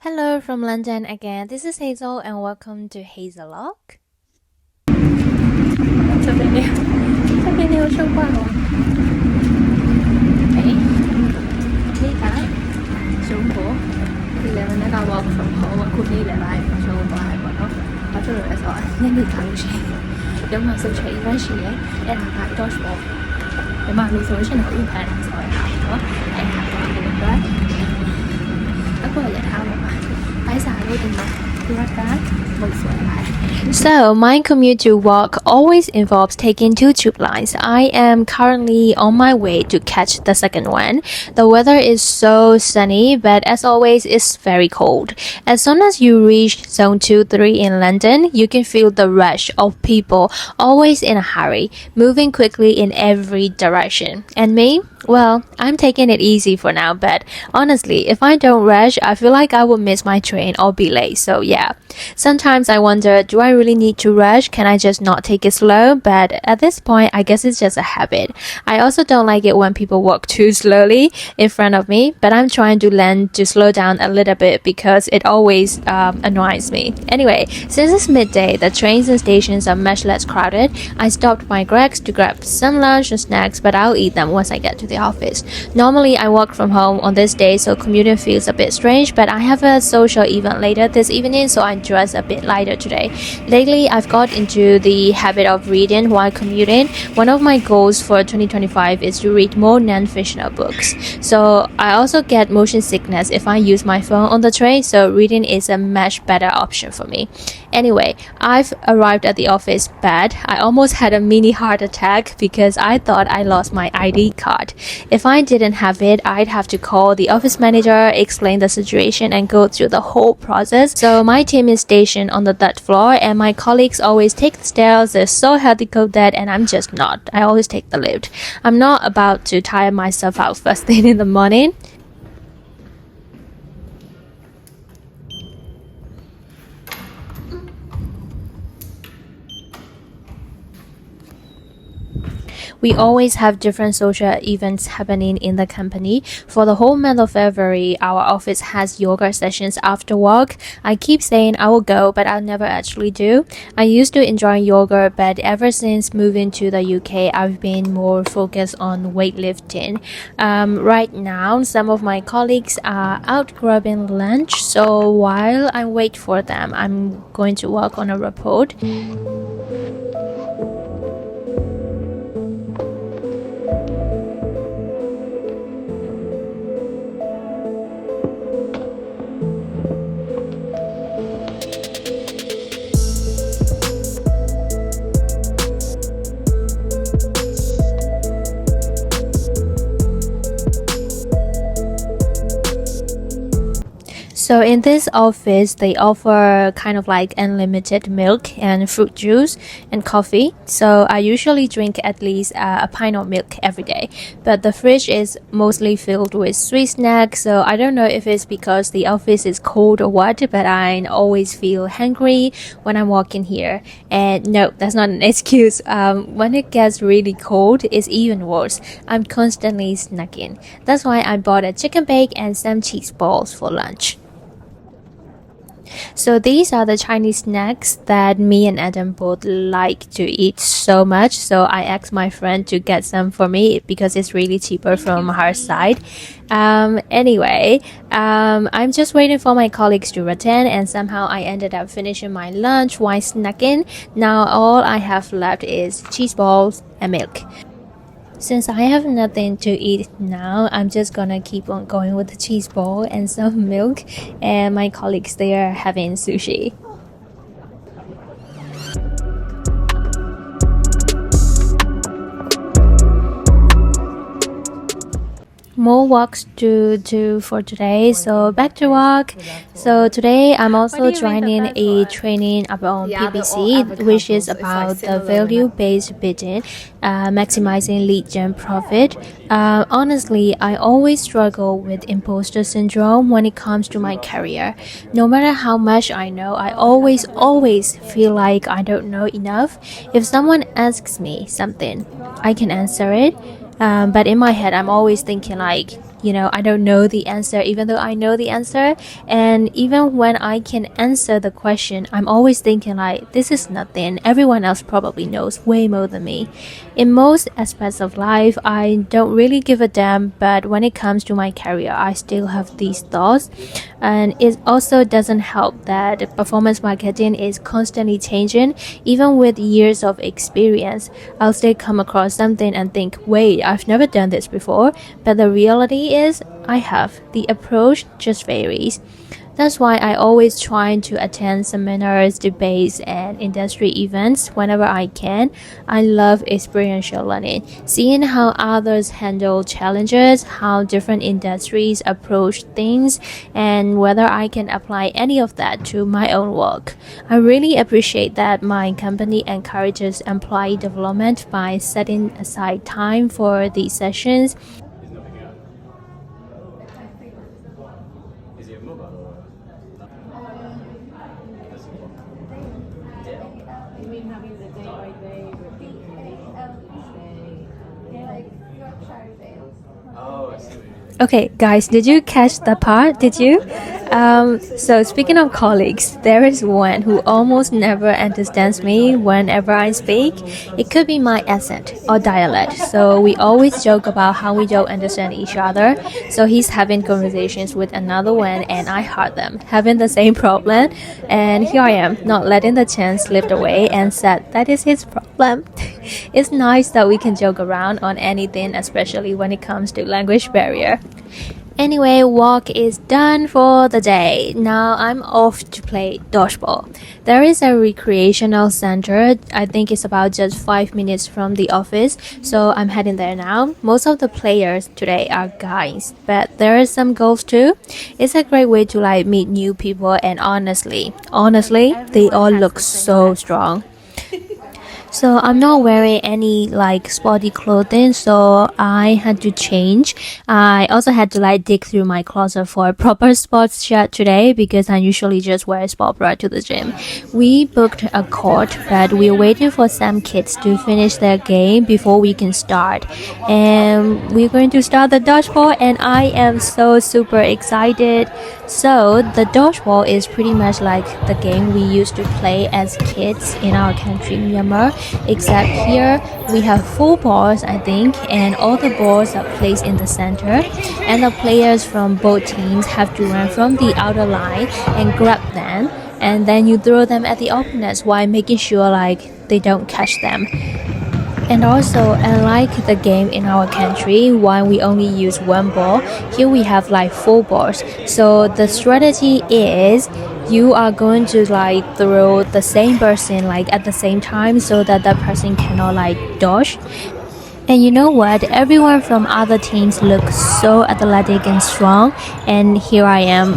Hello from London again. This is Hazel and welcome to Hazellog. 这边呢，这边呢有收qua không? Đấy, xuống phố. Thì là mình đã walk from home, could be là live show qua bọn nó. Ở chỗ rồi rồi, nhanh đi thẳng chị. Giống mà sự chạy với chị ấy, em làm lại dodgeball. Nếu mà lúc rồi chị nào cũng phải làm rồi học nữa, em học rồi cũng đó. Nó có là thao mà. Phải xài luôn đừng mà. So, my commute to work always involves taking two tube lines. I am currently on my way to catch the second one. The weather is so sunny, but as always, it's very cold. As soon as you reach zone 2-3 in London, you can feel the rush of people always in a hurry, moving quickly in every direction. And me? Well, I'm taking it easy for now, but honestly, if I don't rush, I feel like I will miss my train or be late. So yeah, sometimes I wonder, do I really need to rush? Can I just not take it slow? But at this point, I guess it's just a habit. I also don't like it when people walk too slowly in front of me, but I'm trying to learn to slow down a little bit because it always annoys me. Anyway, since it's midday, the trains and stations are much less crowded. I stopped by Greg's to grab some lunch and snacks, but I'll eat them once I get to the office. Normally, I work from home on this day, so commuting feels a bit strange, but I have a social event later this evening, so I dress a bit lighter today. Lately, I've got into the habit of reading while commuting. One of my goals for 2025 is to read more non-fictional books. So I also get motion sickness if I use my phone on the train, so reading is a much better option for me. Anyway, I've arrived at the office bad. I almost had a mini heart attack because I thought I lost my ID card. If I didn't have it, I'd have to call the office manager, explain the situation, and go through the whole process. So my team is stationed on the third floor, and my colleagues always take the stairs. They're so handicapped, and I'm just not. I always take the lift. I'm not about to tire myself out first thing in the morning. We always have different social events happening in the company. For the whole month of February, our office has yoga sessions after work. I keep saying I will go, but I'll never actually do. I used to enjoy yoga, but ever since moving to the UK, I've been more focused on weightlifting. Right now, some of my colleagues are out grabbing lunch, so while I wait for them, I'm going to work on a report. So in this office, they offer kind of like unlimited milk and fruit juice and coffee. So I usually drink at least a pint of milk every day. But the fridge is mostly filled with sweet snacks. So I don't know if it's because the office is cold or what, but I always feel hungry when I'm walking here. And no, that's not an excuse. When it gets really cold, it's even worse. I'm constantly snacking. That's why I bought a chicken bake and some cheese balls for lunch. So these are the Chinese snacks that me and Adam both like to eat so much. So I asked my friend to get some for me because it's really cheaper from her side. Anyway, I'm just waiting for my colleagues to return, and somehow I ended up finishing my lunch while snacking. Now all I have left is cheese balls and milk. Since I have nothing to eat now, I'm just gonna keep on going with the cheese ball and some milk, and my colleagues, they are having sushi. More walks to do for today, so back to work. So today I'm also joining a training about PPC, which is about the value-based bidding, maximizing lead gen profit. Honestly, I always struggle with imposter syndrome when it comes to my career. No matter how much I know, I always feel like I don't know enough. If someone asks me something, I can answer it. But in my head, I'm always thinking like, I don't know the answer, even though I know the answer. And even when I can answer the question, I'm always thinking like, this is nothing. Everyone else probably knows way more than me. In most aspects of life, I don't really give a damn, but when it comes to my career, I still have these thoughts. And it also doesn't help that performance marketing is constantly changing. Even with years of experience, I'll still come across something and think, wait, I've never done this before. But the reality is, I have. The approach just varies. That's why I always try to attend seminars, debates, and industry events whenever I can. I love experiential learning, seeing how others handle challenges, how different industries approach things, and whether I can apply any of that to my own work. I really appreciate that my company encourages employee development by setting aside time for these sessions. Okay, guys, did you catch the part? Did you? So speaking of colleagues, there is one who almost never understands me whenever I speak. It could be my accent or dialect. So we always joke about how we don't understand each other. So he's having conversations with another one and I heard them having the same problem. And here I am, not letting the chance slip away and said that is his problem. It's nice that we can joke around on anything, especially when it comes to language barrier. Anyway, walk is done for the day. Now I'm off to play dodgeball. There is a recreational center. I think it's about just 5 minutes from the office, so I'm heading there now. Most of the players today are guys, but there are some girls too. It's a great way to meet new people, and honestly, they all look so strong. So I'm not wearing any sporty clothing, so I had to change. I also had to dig through my closet for a proper sports shirt today because I usually just wear a sport bra to the gym. We booked a court, but we're waiting for some kids to finish their game before we can start. And we're going to start the dodgeball, and I am so super excited. So the dodgeball is pretty much like the game we used to play as kids in our country, Myanmar. Except here we have 4 balls, I think, and all the balls are placed in the center, and the players from both teams have to run from the outer line and grab them, and then you throw them at the opponents while making sure they don't catch them. And also, unlike the game in our country, while we only use 1 ball, here we have 4 balls. So the strategy is you are going to throw the same person at the same time so that that person cannot dodge. And you know what? Everyone from other teams looks so athletic and strong, and here I am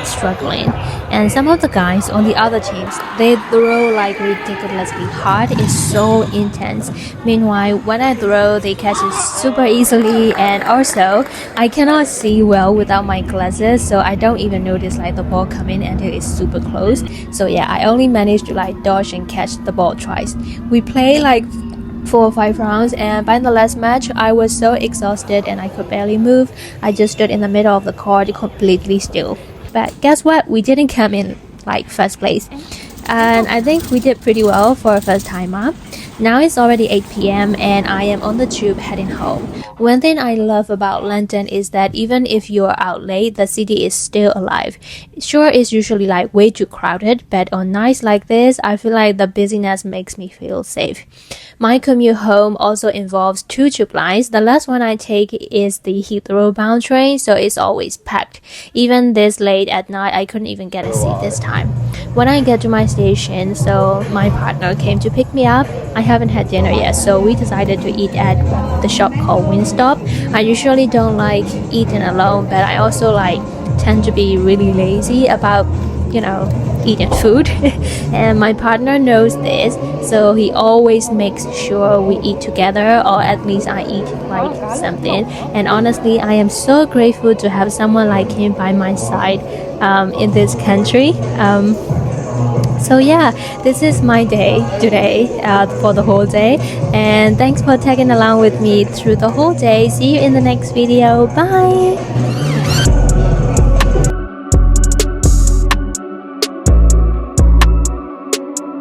struggling. And some of the guys on the other teams, they throw ridiculously hard. It's so intense. Meanwhile, when I throw, they catch it super easily, and also I cannot see well without my glasses, so I don't even notice the ball coming until it's super close. So yeah, I only managed to dodge and catch the ball twice. We play 4 or 5 rounds, and by the last match I was so exhausted and I could barely move. I just stood in the middle of the court completely still. But guess what? We didn't come in first place. And I think we did pretty well for a first timer. Now it's already 8 p.m. and I am on the tube heading home. One thing I love about London is that even if you're out late, the city is still alive. Sure, it's usually way too crowded, but on nights like this, I feel the busyness makes me feel safe. My commute home also involves 2 tube lines. The last one I take is the Heathrow bound train, so it's always packed. Even this late at night, I couldn't even get a seat this time. When I get to my station, so my partner came to pick me up. I haven't had dinner yet, so we decided to eat at the shop called Wingstop. I usually don't like eating alone, but I also tend to be really lazy about eating food. And my partner knows this, so he always makes sure we eat together, or at least I eat something. And honestly, I am so grateful to have someone like him by my side in this country. So yeah, this is my day today for the whole day, and thanks for tagging along with me through the whole day. See you in the next video. Bye.